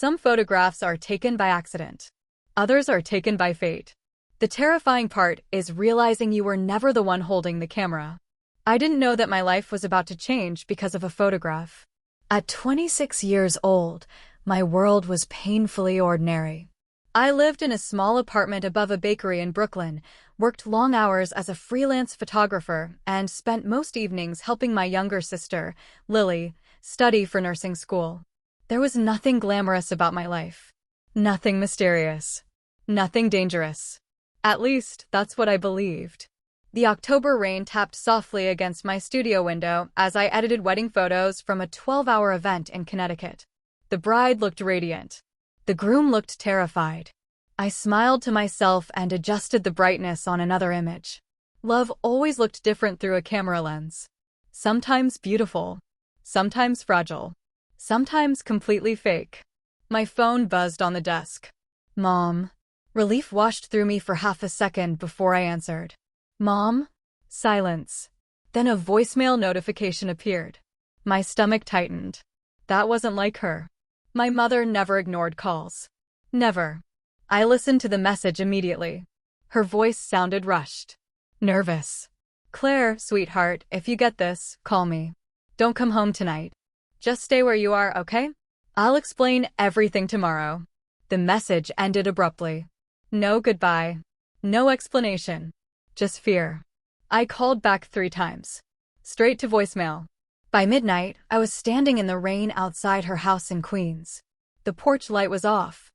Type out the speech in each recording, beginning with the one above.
Some photographs are taken by accident. Others are taken by fate. The terrifying part is realizing you were never the one holding the camera. I didn't know that my life was about to change because of a photograph. At 26 years old, my world was painfully ordinary. I lived in a small apartment above a bakery in Brooklyn, worked long hours as a freelance photographer, and spent most evenings helping my younger sister, Lily, study for nursing school. There was nothing glamorous about my life. Nothing mysterious. Nothing dangerous. At least, that's what I believed. The October rain tapped softly against my studio window as I edited wedding photos from a 12-hour event in Connecticut. The bride looked radiant. The groom looked terrified. I smiled to myself and adjusted the brightness on another image. Love always looked different through a camera lens. Sometimes beautiful. Sometimes fragile. Sometimes completely fake. My phone buzzed on the desk. Mom. Relief washed through me for half a second before I answered. Mom? Silence. Then a voicemail notification appeared. My stomach tightened. That wasn't like her. My mother never ignored calls. Never. I listened to the message immediately. Her voice sounded rushed. Nervous. Claire, sweetheart, if you get this, call me. Don't come home tonight. Just stay where you are, okay? I'll explain everything tomorrow. The message ended abruptly. No goodbye. No explanation. Just fear. I called back 3 times. Straight to voicemail. By midnight, I was standing in the rain outside her house in Queens. The porch light was off.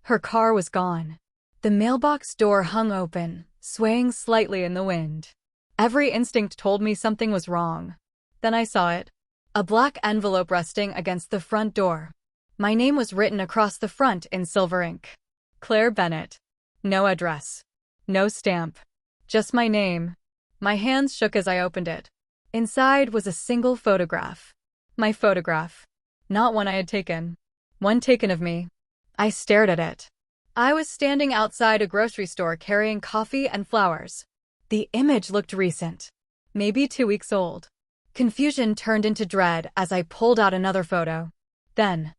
Her car was gone. The mailbox door hung open, swaying slightly in the wind. Every instinct told me something was wrong. Then I saw it. A black envelope resting against the front door. My name was written across the front in silver ink. Claire Bennett. No address. No stamp. Just my name. My hands shook as I opened it. Inside was a single photograph. My photograph. Not one I had taken. One taken of me. I stared at it. I was standing outside a grocery store carrying coffee and flowers. The image looked recent. Maybe 2 weeks old. Confusion turned into dread as I pulled out another photo. Then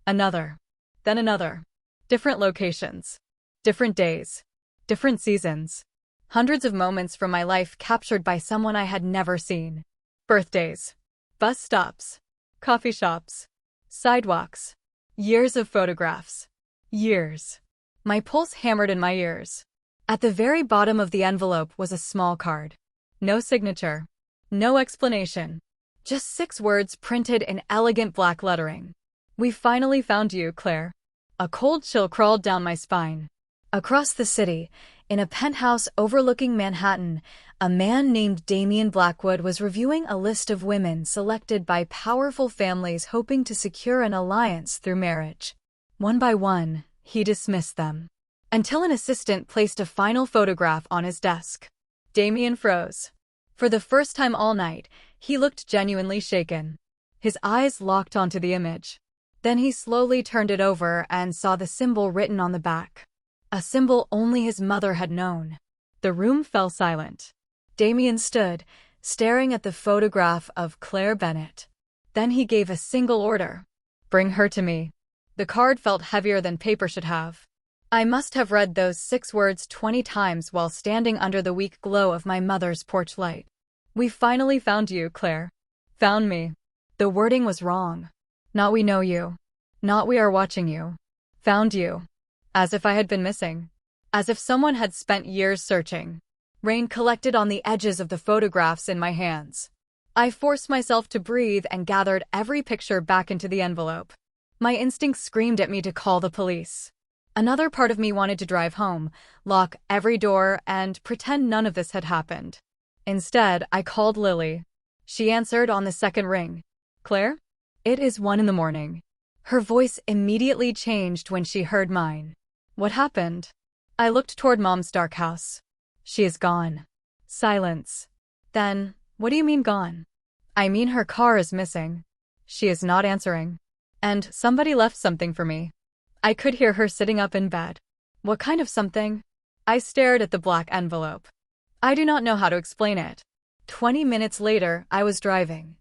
another. Then another. Different locations. Different days. Different seasons. Hundreds of moments from my life captured by someone I had never seen. Birthdays. Bus stops. Coffee shops. Sidewalks. Years of photographs. Years. My pulse hammered in my ears. At the very bottom of the envelope was a small card. No signature. No explanation. Just 6 words printed in elegant black lettering. We finally found you, Claire. A cold chill crawled down my spine. Across the city, in a penthouse overlooking Manhattan, a man named Damian Blackwood was reviewing a list of women selected by powerful families hoping to secure an alliance through marriage. One by one, he dismissed them. Until an assistant placed a final photograph on his desk. Damian froze. For the first time all night, he looked genuinely shaken. His eyes locked onto the image. Then he slowly turned it over and saw the symbol written on the back. A symbol only his mother had known. The room fell silent. Damian stood, staring at the photograph of Claire Bennett. Then he gave a single order. Bring her to me. The card felt heavier than paper should have. I must have read those 6 words 20 times while standing under the weak glow of my mother's porch light. We finally found you, Claire. Found me. The wording was wrong. Not we know you. Not we are watching you. Found you. As if I had been missing. As if someone had spent years searching. Rain collected on the edges of the photographs in my hands. I forced myself to breathe and gathered every picture back into the envelope. My instincts screamed at me to call the police. Another part of me wanted to drive home, lock every door, and pretend none of this had happened. Instead, I called Lily. She answered on the second ring. Claire? It is 1 in the morning. Her voice immediately changed when she heard mine. What happened? I looked toward Mom's dark house. She is gone. Silence. Then, what do you mean gone? I mean her car is missing. She is not answering. And somebody left something for me. I could hear her sitting up in bed. What kind of something? I stared at the black envelope. I do not know how to explain it. 20 minutes later, I was driving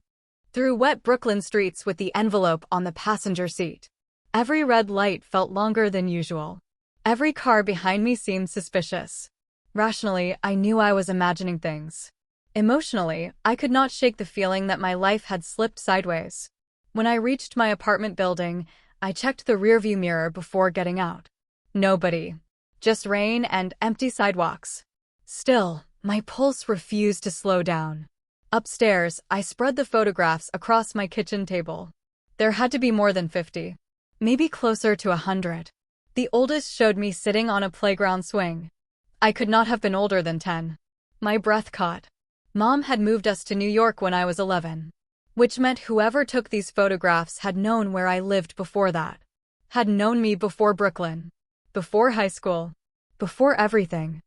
through wet Brooklyn streets with the envelope on the passenger seat. Every red light felt longer than usual. Every car behind me seemed suspicious. Rationally, I knew I was imagining things. Emotionally, I could not shake the feeling that my life had slipped sideways. When I reached my apartment building, I checked the rearview mirror before getting out. Nobody. Just rain and empty sidewalks. Still, my pulse refused to slow down. Upstairs, I spread the photographs across my kitchen table. There had to be more than 50. Maybe closer to 100. The oldest showed me sitting on a playground swing. I could not have been older than 10. My breath caught. Mom had moved us to New York when I was 11. Which meant whoever took these photographs had known where I lived before that. Had known me before Brooklyn. Before high school. Before everything.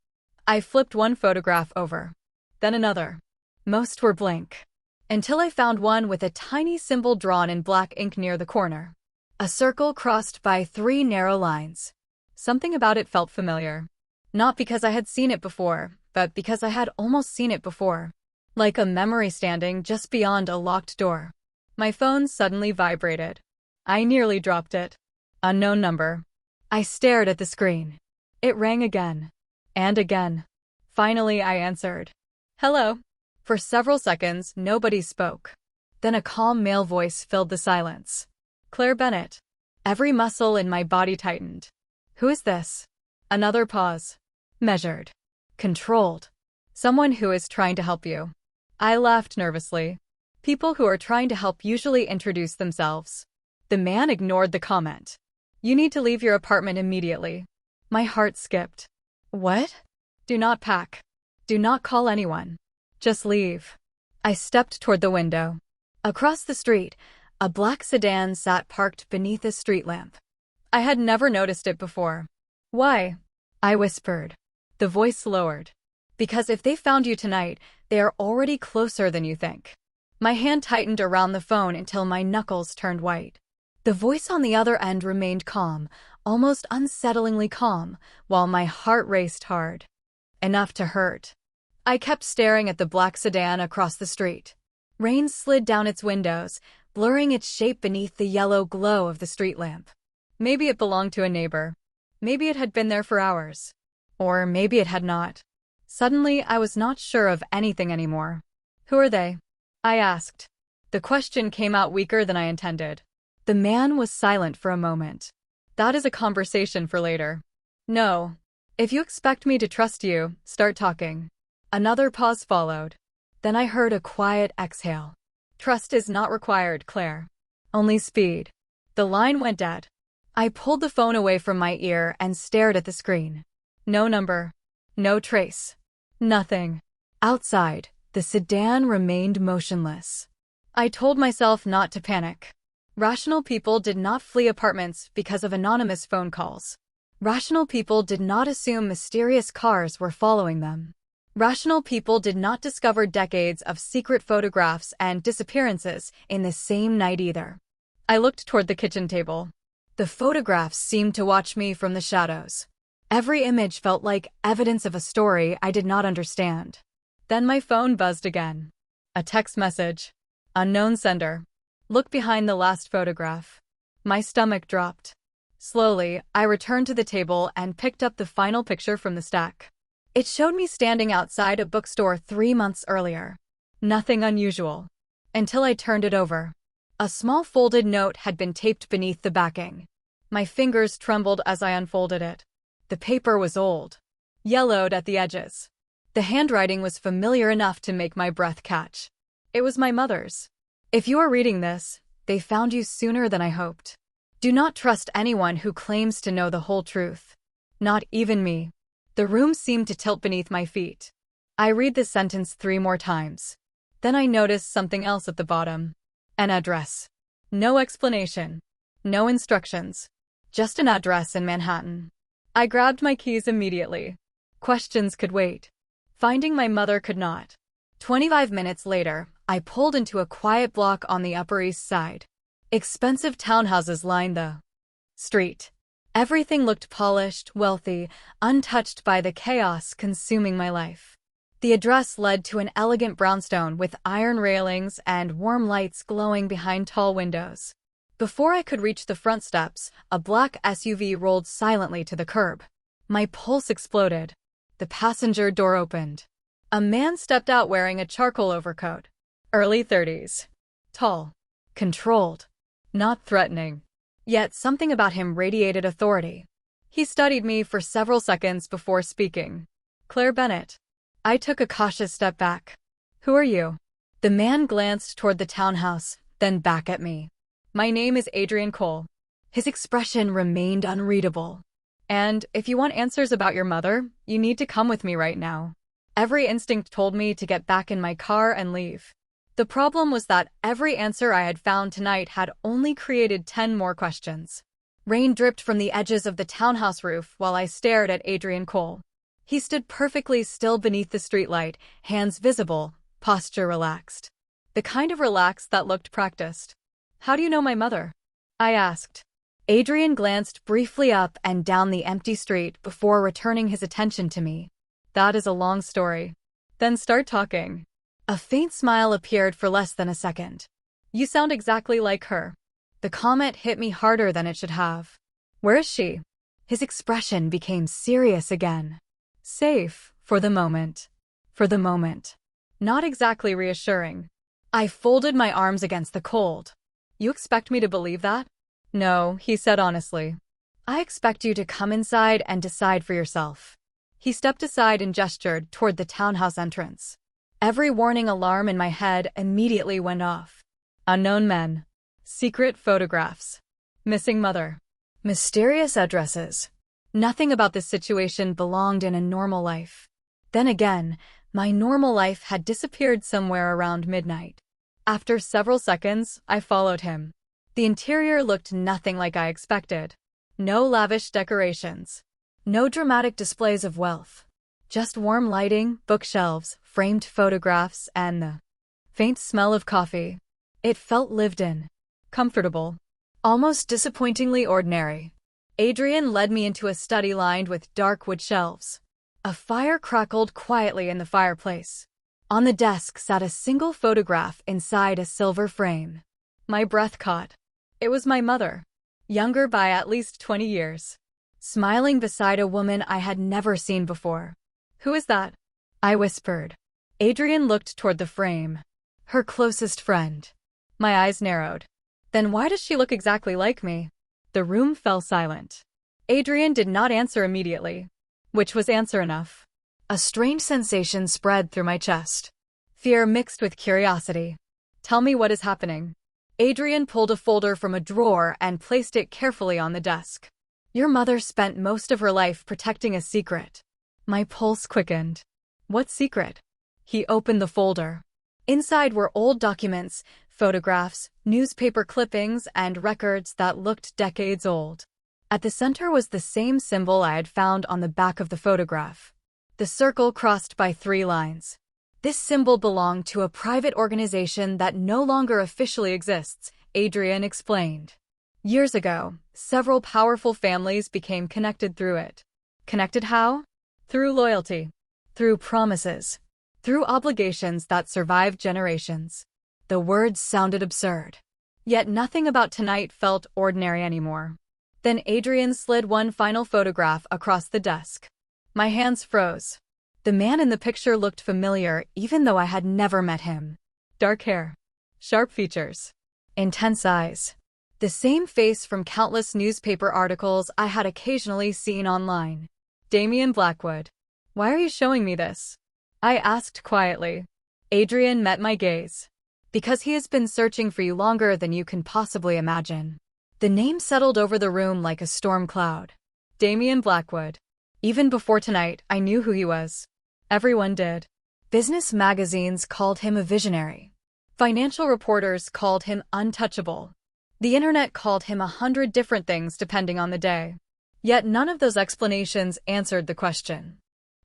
I flipped one photograph over. Then another. Most were blank. Until I found one with a tiny symbol drawn in black ink near the corner. A circle crossed by 3 narrow lines. Something about it felt familiar. Not because I had seen it before, but because I had almost seen it before. Like a memory standing just beyond a locked door. My phone suddenly vibrated. I nearly dropped it. Unknown number. I stared at the screen. It rang again. And again. Finally, I answered. Hello. For several seconds, nobody spoke. Then a calm male voice filled the silence. Claire Bennett. Every muscle in my body tightened. Who is this? Another pause. Measured. Controlled. Someone who is trying to help you. I laughed nervously. People who are trying to help usually introduce themselves. The man ignored the comment. You need to leave your apartment immediately. My heart skipped. What? Do not pack. Do not call anyone. Just leave. I stepped toward the window. Across the street, a black sedan sat parked beneath a street lamp. I had never noticed it before. Why? I whispered. The voice lowered. Because if they found you tonight, they are already closer than you think. My hand tightened around the phone until my knuckles turned white. The voice on the other end remained calm, almost unsettlingly calm, while my heart raced hard. Enough to hurt. I kept staring at the black sedan across the street. Rain slid down its windows, blurring its shape beneath the yellow glow of the street lamp. Maybe it belonged to a neighbor. Maybe it had been there for hours. Or maybe it had not. Suddenly, I was not sure of anything anymore. Who are they? I asked. The question came out weaker than I intended. The man was silent for a moment. That is a conversation for later. No. If you expect me to trust you, start talking. Another pause followed. Then I heard a quiet exhale. Trust is not required, Claire. Only speed. The line went dead. I pulled the phone away from my ear and stared at the screen. No number. No trace. Nothing. Outside, the sedan remained motionless. I told myself not to panic. Rational people did not flee apartments because of anonymous phone calls. Rational people did not assume mysterious cars were following them. Rational people did not discover decades of secret photographs and disappearances in the same night either. I looked toward the kitchen table. The photographs seemed to watch me from the shadows. Every image felt like evidence of a story I did not understand. Then my phone buzzed again. A text message. Unknown sender. Look behind the last photograph. My stomach dropped. Slowly, I returned to the table and picked up the final picture from the stack. It showed me standing outside a bookstore 3 months earlier. Nothing unusual. Until I turned it over. A small folded note had been taped beneath the backing. My fingers trembled as I unfolded it. The paper was old. Yellowed at the edges. The handwriting was familiar enough to make my breath catch. It was my mother's. If you are reading this, they found you sooner than I hoped. Do not trust anyone who claims to know the whole truth. Not even me. The room seemed to tilt beneath my feet. I read the sentence 3 more times. Then I noticed something else at the bottom. An address. No explanation. No instructions. Just an address in Manhattan. I grabbed my keys immediately. Questions could wait. Finding my mother could not. 25 minutes later, I pulled into a quiet block on the Upper East Side. Expensive townhouses lined the street. Everything looked polished, wealthy, untouched by the chaos consuming my life. The address led to an elegant brownstone with iron railings and warm lights glowing behind tall windows. Before I could reach the front steps, a black SUV rolled silently to the curb. My pulse exploded. The passenger door opened. A man stepped out wearing a charcoal overcoat. Early 30s. Tall. Controlled. Not threatening. Yet something about him radiated authority. He studied me for several seconds before speaking. Claire Bennett. I took a cautious step back. Who are you? The man glanced toward the townhouse, then back at me. My name is Adrian Cole. His expression remained unreadable. And if you want answers about your mother, you need to come with me right now. Every instinct told me to get back in my car and leave. The problem was that every answer I had found tonight had only created 10 more questions. Rain dripped from the edges of the townhouse roof while I stared at Adrian Cole. He stood perfectly still beneath the streetlight, hands visible, posture relaxed. The kind of relaxed that looked practiced. How do you know my mother? I asked. Adrian glanced briefly up and down the empty street before returning his attention to me. That is a long story. Then start talking. A faint smile appeared for less than a second. You sound exactly like her. The comment hit me harder than it should have. Where is she? His expression became serious again. Safe, for the moment. For the moment. Not exactly reassuring. I folded my arms against the cold. You expect me to believe that? No, he said honestly. I expect you to come inside and decide for yourself. He stepped aside and gestured toward the townhouse entrance. Every warning alarm in my head immediately went off. Unknown men. Secret photographs. Missing mother. Mysterious addresses. Nothing about this situation belonged in a normal life. Then again, my normal life had disappeared somewhere around midnight. After several seconds, I followed him. The interior looked nothing like I expected. No lavish decorations. No dramatic displays of wealth. Just warm lighting, bookshelves, framed photographs, and the faint smell of coffee. It felt lived in. Comfortable. Almost disappointingly ordinary. Adrian led me into a study lined with dark wood shelves. A fire crackled quietly in the fireplace. On the desk sat a single photograph inside a silver frame. My breath caught. It was my mother. Younger by at least 20 years. Smiling beside a woman I had never seen before. Who is that? I whispered. Adrian looked toward the frame. Her closest friend. My eyes narrowed. Then why does she look exactly like me? The room fell silent. Adrian did not answer immediately, which was answer enough. A strange sensation spread through my chest. Fear mixed with curiosity. Tell me what is happening. Adrian pulled a folder from a drawer and placed it carefully on the desk. Your mother spent most of her life protecting a secret. My pulse quickened. What secret? He opened the folder. Inside were old documents, photographs, newspaper clippings, and records that looked decades old. At the center was the same symbol I had found on the back of the photograph. The circle crossed by 3 lines. This symbol belonged to a private organization that no longer officially exists, Adrian explained. Years ago, several powerful families became connected through it. Connected how? Through loyalty. Through promises. Through obligations that survived generations. The words sounded absurd. Yet nothing about tonight felt ordinary anymore. Then Adrian slid one final photograph across the desk. My hands froze. The man in the picture looked familiar even though I had never met him. Dark hair. Sharp features. Intense eyes. The same face from countless newspaper articles I had occasionally seen online. Damian Blackwood. Why are you showing me this? I asked quietly. Adrian met my gaze. Because he has been searching for you longer than you can possibly imagine. The name settled over the room like a storm cloud. Damian Blackwood. Even before tonight, I knew who he was. Everyone did. Business magazines called him a visionary. Financial reporters called him untouchable. The internet called him 100 different things depending on the day. Yet none of those explanations answered the question.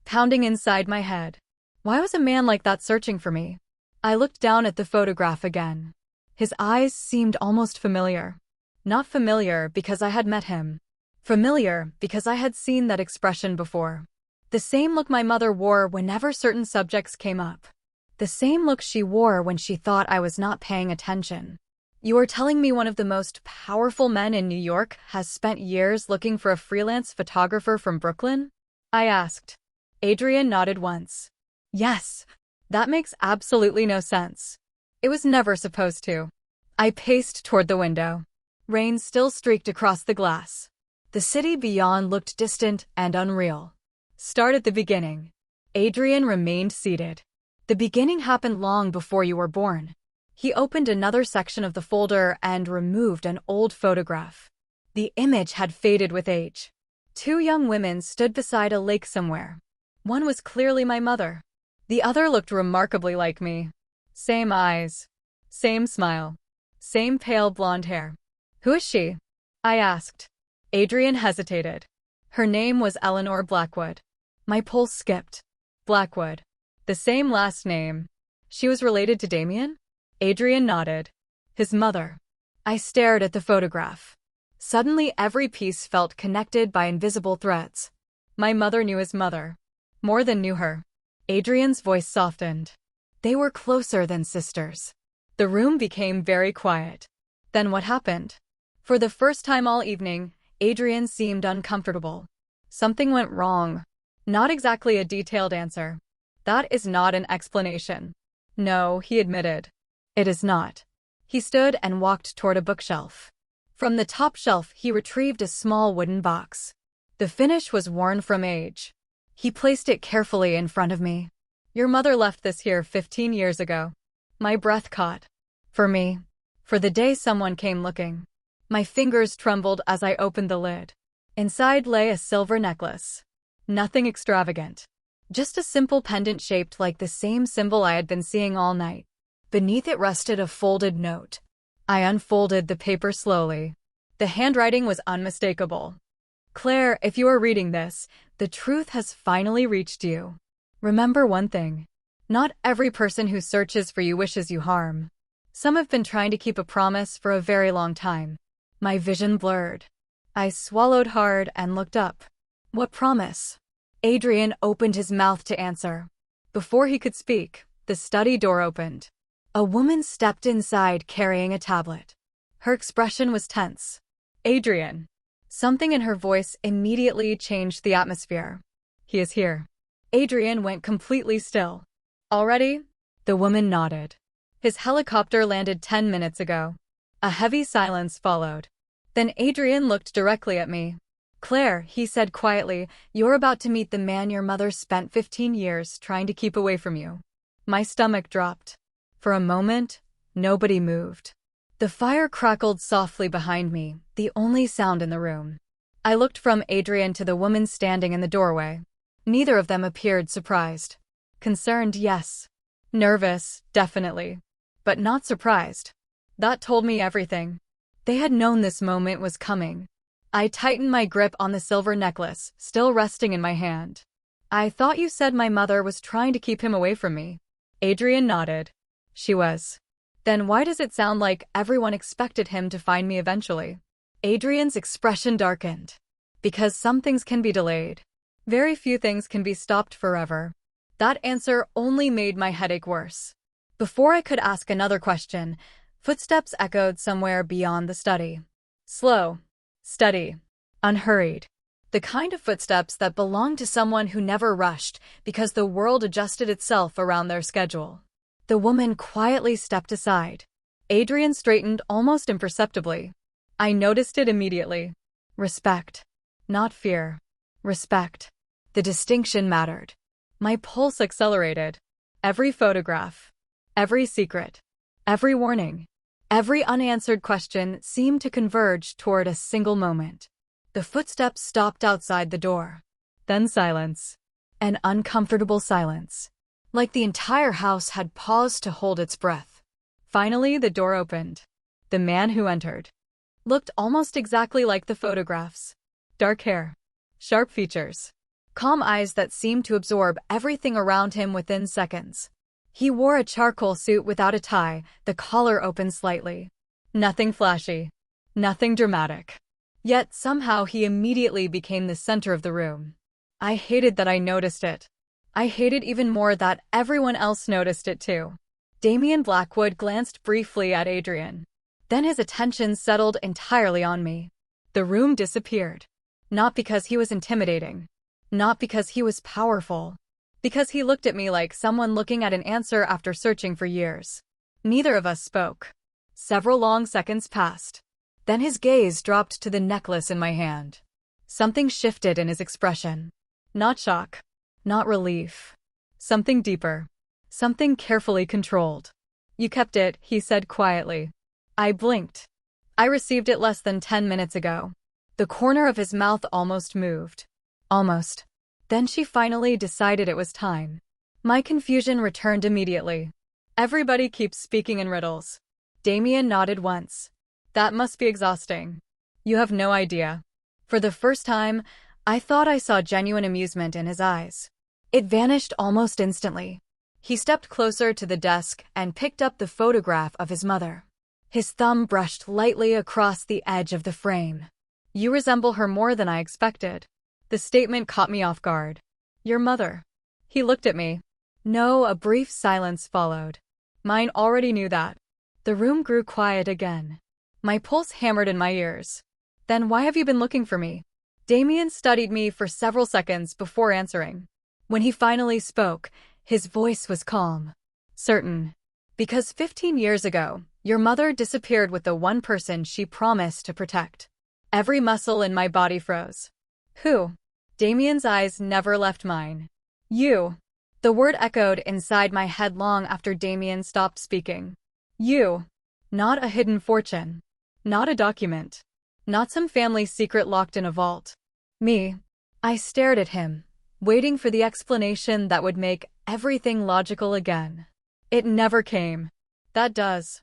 Pounding inside my head. Why was a man like that searching for me? I looked down at the photograph again. His eyes seemed almost familiar. Not familiar because I had met him. Familiar because I had seen that expression before. The same look my mother wore whenever certain subjects came up. The same look she wore when she thought I was not paying attention. You are telling me one of the most powerful men in New York has spent years looking for a freelance photographer from Brooklyn? I asked. Adrian nodded once. Yes. That makes absolutely no sense. It was never supposed to. I paced toward the window. Rain still streaked across the glass. The city beyond looked distant and unreal. Start at the beginning. Adrian remained seated. The beginning happened long before you were born. He opened another section of the folder and removed an old photograph. The image had faded with age. Two young women stood beside a lake somewhere. One was clearly my mother. The other looked remarkably like me. Same eyes. Same smile. Same pale blonde hair. Who is she? I asked. Adrian hesitated. Her name was Eleanor Blackwood. My pulse skipped. Blackwood. The same last name. She was related to Damien? Adrian nodded. His mother. I stared at the photograph. Suddenly every piece felt connected by invisible threads. My mother knew his mother. More than knew her. Adrian's voice softened. They were closer than sisters. The room became very quiet. Then what happened? For the first time all evening, Adrian seemed uncomfortable. Something went wrong. Not exactly a detailed answer. That is not an explanation. No, he admitted. It is not. He stood and walked toward a bookshelf. From the top shelf, he retrieved a small wooden box. The finish was worn from age. He placed it carefully in front of me. Your mother left this here 15 years ago. My breath caught. For me. For the day someone came looking. My fingers trembled as I opened the lid. Inside lay a silver necklace. Nothing extravagant. Just a simple pendant shaped like the same symbol I had been seeing all night. Beneath it rested a folded note. I unfolded the paper slowly. The handwriting was unmistakable. Claire, if you are reading this, the truth has finally reached you. Remember one thing. Not every person who searches for you wishes you harm. Some have been trying to keep a promise for a very long time. My vision blurred. I swallowed hard and looked up. What promise? Adrian opened his mouth to answer. Before he could speak, the study door opened. A woman stepped inside carrying a tablet. Her expression was tense. Adrian. Something in her voice immediately changed the atmosphere. He is here. Adrian went completely still. Already? The woman nodded. His helicopter landed 10 minutes ago. A heavy silence followed. Then Adrian looked directly at me. Claire, he said quietly, you're about to meet the man your mother spent 15 years trying to keep away from you. My stomach dropped. For a moment, nobody moved. The fire crackled softly behind me, the only sound in the room. I looked from Adrian to the woman standing in the doorway. Neither of them appeared surprised. Concerned, yes. Nervous, definitely. But not surprised. That told me everything. They had known this moment was coming. I tightened my grip on the silver necklace, still resting in my hand. I thought you said my mother was trying to keep him away from me. Adrian nodded. She was. Then why does it sound like everyone expected him to find me eventually? Adrian's expression darkened. Because some things can be delayed. Very few things can be stopped forever. That answer only made my headache worse. Before I could ask another question, footsteps echoed somewhere beyond the study. Slow. Steady. Unhurried. The kind of footsteps that belonged to someone who never rushed because the world adjusted itself around their schedule. The woman quietly stepped aside. Adrian straightened almost imperceptibly. I noticed it immediately. Respect. Not fear. Respect. The distinction mattered. My pulse accelerated. Every photograph. Every secret. Every warning. Every unanswered question seemed to converge toward a single moment. The footsteps stopped outside the door. Then silence. An uncomfortable silence. Like the entire house had paused to hold its breath. Finally, the door opened. The man who entered looked almost exactly like the photographs. Dark hair. Sharp features. Calm eyes that seemed to absorb everything around him within seconds. He wore a charcoal suit without a tie, the collar open slightly. Nothing flashy. Nothing dramatic. Yet somehow he immediately became the center of the room. I hated that I noticed it. I hated even more that everyone else noticed it too. Damien Blackwood glanced briefly at Adrian. Then his attention settled entirely on me. The room disappeared. Not because he was intimidating. Not because he was powerful. Because he looked at me like someone looking at an answer after searching for years. Neither of us spoke. Several long seconds passed. Then his gaze dropped to the necklace in my hand. Something shifted in his expression. Not shock. Not relief. Something deeper. Something carefully controlled. You kept it, he said quietly. I blinked. I received it less than 10 minutes ago. The corner of his mouth almost moved. Almost. Then she finally decided it was time. My confusion returned immediately. Everybody keeps speaking in riddles. Damien nodded once. That must be exhausting. You have no idea. For the first time, I thought I saw genuine amusement in his eyes. It vanished almost instantly. He stepped closer to the desk and picked up the photograph of his mother. His thumb brushed lightly across the edge of the frame. You resemble her more than I expected. The statement caught me off guard. Your mother. He looked at me. No, a brief silence followed. Mine already knew that. The room grew quiet again. My pulse hammered in my ears. Then why have you been looking for me? Damien studied me for several seconds before answering. When he finally spoke, his voice was calm. Certain. Because 15 years ago, your mother disappeared with the one person she promised to protect. Every muscle in my body froze. Who? Damien's eyes never left mine. You. The word echoed inside my head long after Damien stopped speaking. You. Not a hidden fortune. Not a document. Not some family secret locked in a vault. Me. I stared at him, waiting for the explanation that would make everything logical again. It never came. That does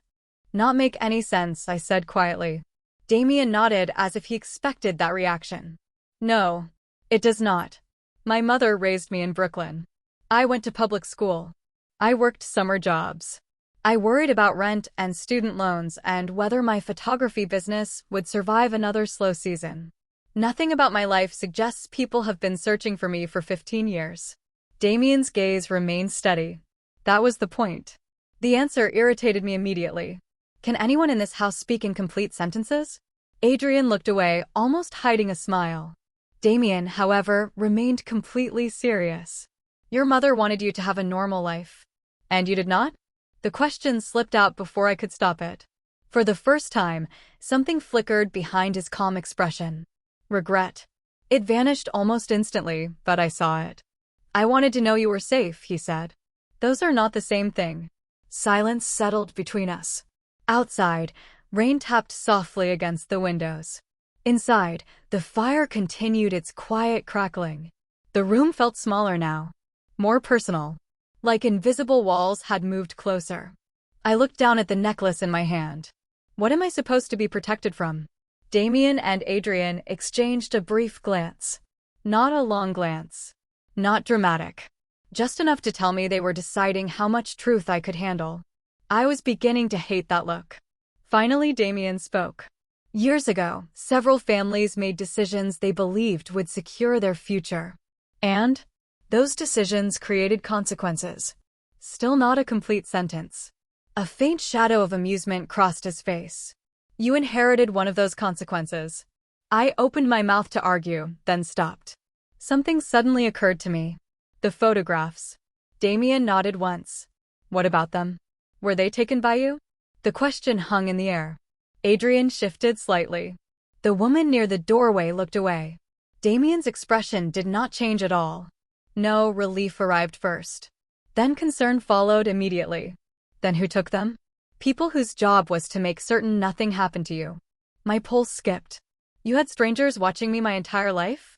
not make any sense, I said quietly. Damien nodded as if he expected that reaction. No, it does not. My mother raised me in Brooklyn. I went to public school. I worked summer jobs. I worried about rent and student loans and whether my photography business would survive another slow season. Nothing about my life suggests people have been searching for me for 15 years. Damien's gaze remained steady. That was the point. The answer irritated me immediately. Can anyone in this house speak in complete sentences? Adrian looked away, almost hiding a smile. Damien, however, remained completely serious. Your mother wanted you to have a normal life. And you did not? The question slipped out before I could stop it. For the first time, something flickered behind his calm expression. Regret. It vanished almost instantly, but I saw it. I wanted to know you were safe, he said. Those are not the same thing. Silence settled between us. Outside, rain tapped softly against the windows. Inside, the fire continued its quiet crackling. The room felt smaller now. More personal. Like invisible walls had moved closer. I looked down at the necklace in my hand. What am I supposed to be protected from? Damien and Adrian exchanged a brief glance. Not a long glance. Not dramatic. Just enough to tell me they were deciding how much truth I could handle. I was beginning to hate that look. Finally, Damien spoke. Years ago, several families made decisions they believed would secure their future. And those decisions created consequences. Still not a complete sentence. A faint shadow of amusement crossed his face. You inherited one of those consequences. I opened my mouth to argue, then stopped. Something suddenly occurred to me. The photographs. Damien nodded once. What about them? Were they taken by you? The question hung in the air. Adrian shifted slightly. The woman near the doorway looked away. Damien's expression did not change at all. No, relief arrived first. Then concern followed immediately. Then who took them? People whose job was to make certain nothing happened to you. My pulse skipped. You had strangers watching me my entire life?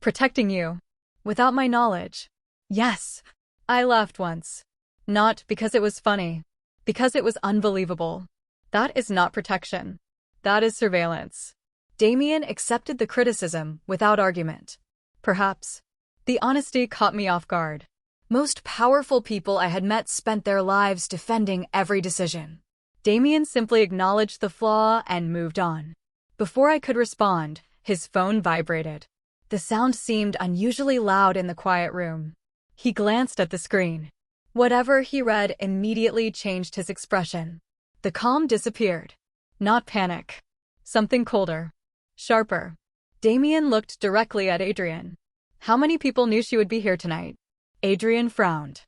Protecting you. Without my knowledge. Yes. I laughed once. Not because it was funny. Because it was unbelievable. That is not protection. That is surveillance. Damien accepted the criticism without argument. Perhaps. The honesty caught me off guard. Most powerful people I had met spent their lives defending every decision. Damien simply acknowledged the flaw and moved on. Before I could respond, his phone vibrated. The sound seemed unusually loud in the quiet room. He glanced at the screen. Whatever he read immediately changed his expression. The calm disappeared. Not panic. Something colder. Sharper. Damien looked directly at Adrian. How many people knew she would be here tonight? Adrian frowned.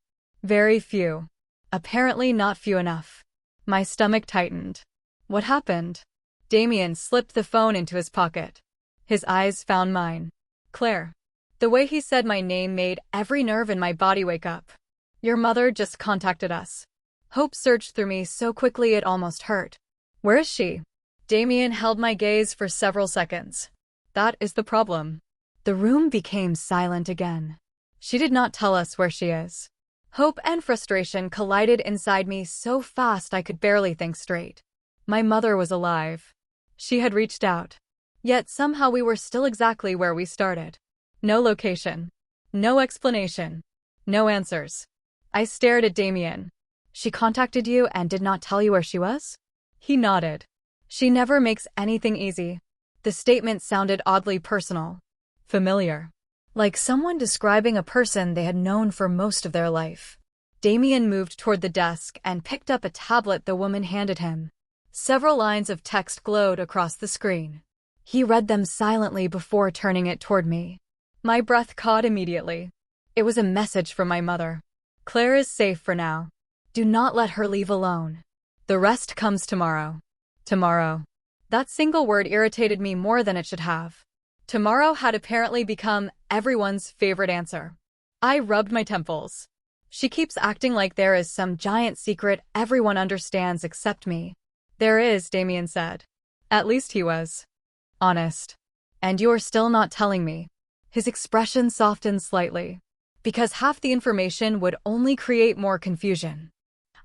Very few. Apparently not few enough. My stomach tightened. What happened? Damien slipped the phone into his pocket. His eyes found mine. Claire. The way he said my name made every nerve in my body wake up. Your mother just contacted us. Hope surged through me so quickly it almost hurt. Where is she? Damien held my gaze for several seconds. That is the problem. The room became silent again. She did not tell us where she is. Hope and frustration collided inside me so fast I could barely think straight. My mother was alive. She had reached out. Yet somehow we were still exactly where we started. No location. No explanation. No answers. I stared at Damien. She contacted you and did not tell you where she was? He nodded. She never makes anything easy. The statement sounded oddly personal. Familiar. Like someone describing a person they had known for most of their life. Damien moved toward the desk and picked up a tablet the woman handed him. Several lines of text glowed across the screen. He read them silently before turning it toward me. My breath caught immediately. It was a message from my mother. Claire is safe for now. Do not let her leave alone. The rest comes tomorrow. Tomorrow. That single word irritated me more than it should have. Tomorrow had apparently become everyone's favorite answer. I rubbed my temples. She keeps acting like there is some giant secret everyone understands except me. There is, Damien said. At least he was honest. And you're still not telling me. His expression softened slightly. Because half the information would only create more confusion.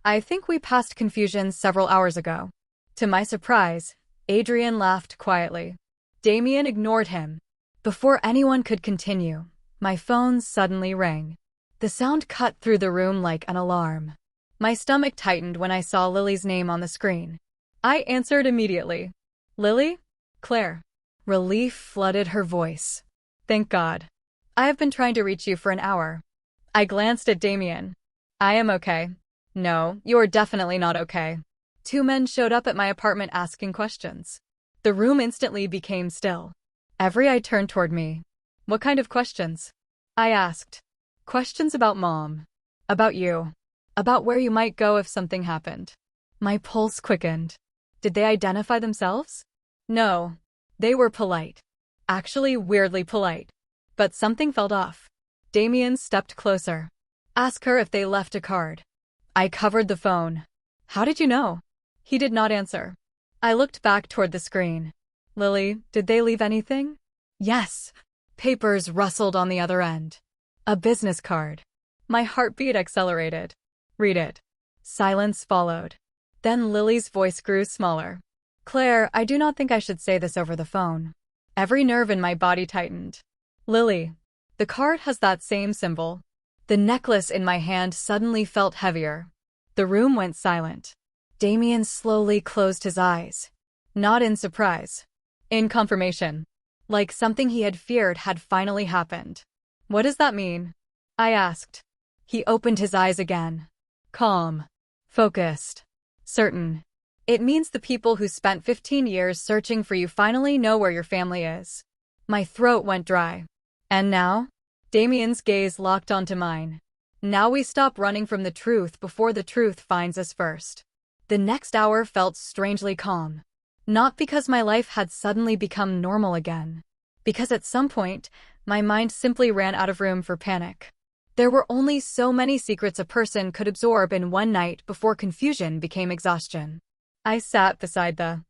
I think we passed confusion several hours ago. To my surprise, Adrian laughed quietly. Damien ignored him. Before anyone could continue, my phone suddenly rang. The sound cut through the room like an alarm. My stomach tightened when I saw Lily's name on the screen. I answered immediately. Lily? Claire. Relief flooded her voice. Thank God. I have been trying to reach you for an hour. I glanced at Damien. I am okay. No, you're definitely not okay. Two men showed up at my apartment asking questions. The room instantly became still. Every eye turned toward me. What kind of questions? I asked. Questions about Mom. About you. About where you might go if something happened. My pulse quickened. Did they identify themselves? No. They were polite. Actually, weirdly polite. But something felt off. Damien stepped closer. Ask her if they left a card. I covered the phone. How did you know? He did not answer. I looked back toward the screen. Lily, did they leave anything? Yes. Papers rustled on the other end. A business card. My heartbeat accelerated. Read it. Silence followed. Then Lily's voice grew smaller. Claire, I do not think I should say this over the phone. Every nerve in my body tightened. Lily. The card has that same symbol. The necklace in my hand suddenly felt heavier. The room went silent. Damien slowly closed his eyes. Not in surprise. In confirmation. Like something he had feared had finally happened. What does that mean? I asked. He opened his eyes again. Calm. Focused. Certain. It means the people who spent 15 years searching for you finally know where your family is. My throat went dry. And now? Damien's gaze locked onto mine. Now we stop running from the truth before the truth finds us first. The next hour felt strangely calm. Not because my life had suddenly become normal again. Because at some point, my mind simply ran out of room for panic. There were only so many secrets a person could absorb in one night before confusion became exhaustion. I sat beside the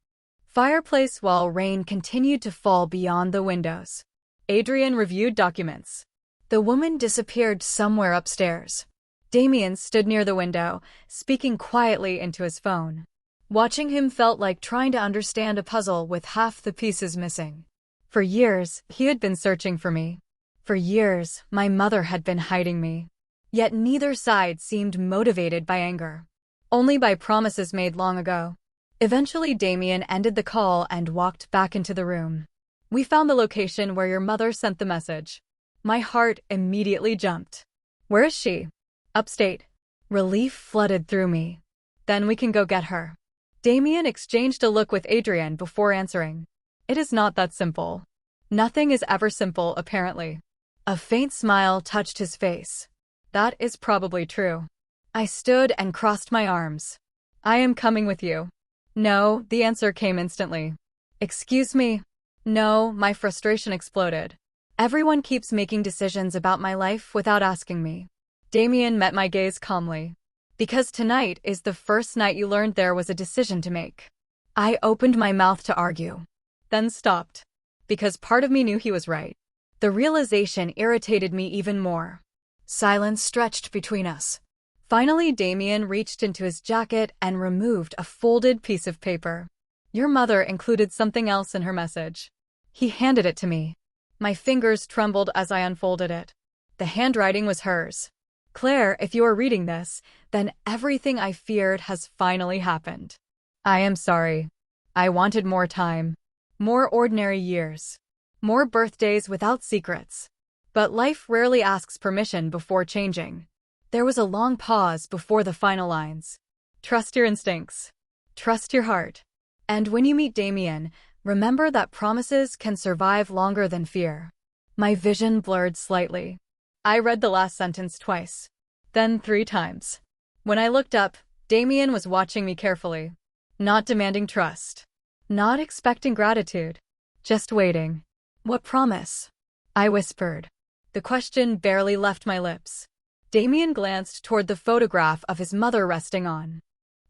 fireplace while rain continued to fall beyond the windows. Adrian reviewed documents. The woman disappeared somewhere upstairs. Damien stood near the window, speaking quietly into his phone. Watching him felt like trying to understand a puzzle with half the pieces missing. For years, he had been searching for me. For years, my mother had been hiding me. Yet neither side seemed motivated by anger. Only by promises made long ago. Eventually Damien ended the call and walked back into the room. We found the location where your mother sent the message. My heart immediately jumped. Where is she? Upstate. Relief flooded through me. Then we can go get her. Damien exchanged a look with Adrian before answering. It is not that simple. Nothing is ever simple, apparently. A faint smile touched his face. That is probably true. I stood and crossed my arms. I am coming with you. No, the answer came instantly. Excuse me? No, my frustration exploded. Everyone keeps making decisions about my life without asking me. Damien met my gaze calmly. Because tonight is the first night you learned there was a decision to make. I opened my mouth to argue, then stopped. Because part of me knew he was right. The realization irritated me even more. Silence stretched between us. Finally, Damien reached into his jacket and removed a folded piece of paper. Your mother included something else in her message. He handed it to me. My fingers trembled as I unfolded it. The handwriting was hers. Claire, if you are reading this, then everything I feared has finally happened. I am sorry. I wanted more time. More ordinary years. More birthdays without secrets. But life rarely asks permission before changing. There was a long pause before the final lines. Trust your instincts. Trust your heart. And when you meet Damien, remember that promises can survive longer than fear. My vision blurred slightly. I read the last sentence twice. Then 3 times. When I looked up, Damien was watching me carefully. Not demanding trust. Not expecting gratitude. Just waiting. What promise? I whispered. The question barely left my lips. Damien glanced toward the photograph of his mother resting on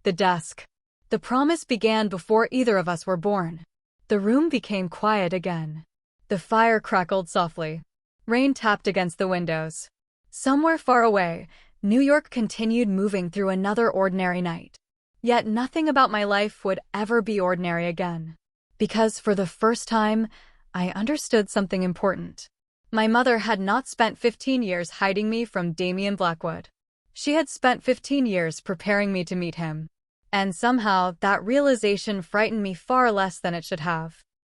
the desk. The promise began before either of us were born. The room became quiet again. The fire crackled softly. Rain tapped against the windows. Somewhere far away, New York continued moving through another ordinary night. Yet nothing about my life would ever be ordinary again. Because for the first time, I understood something important. My mother had not spent 15 years hiding me from Damien Blackwood. She had spent 15 years preparing me to meet him. And somehow, that realization frightened me far less than it should have.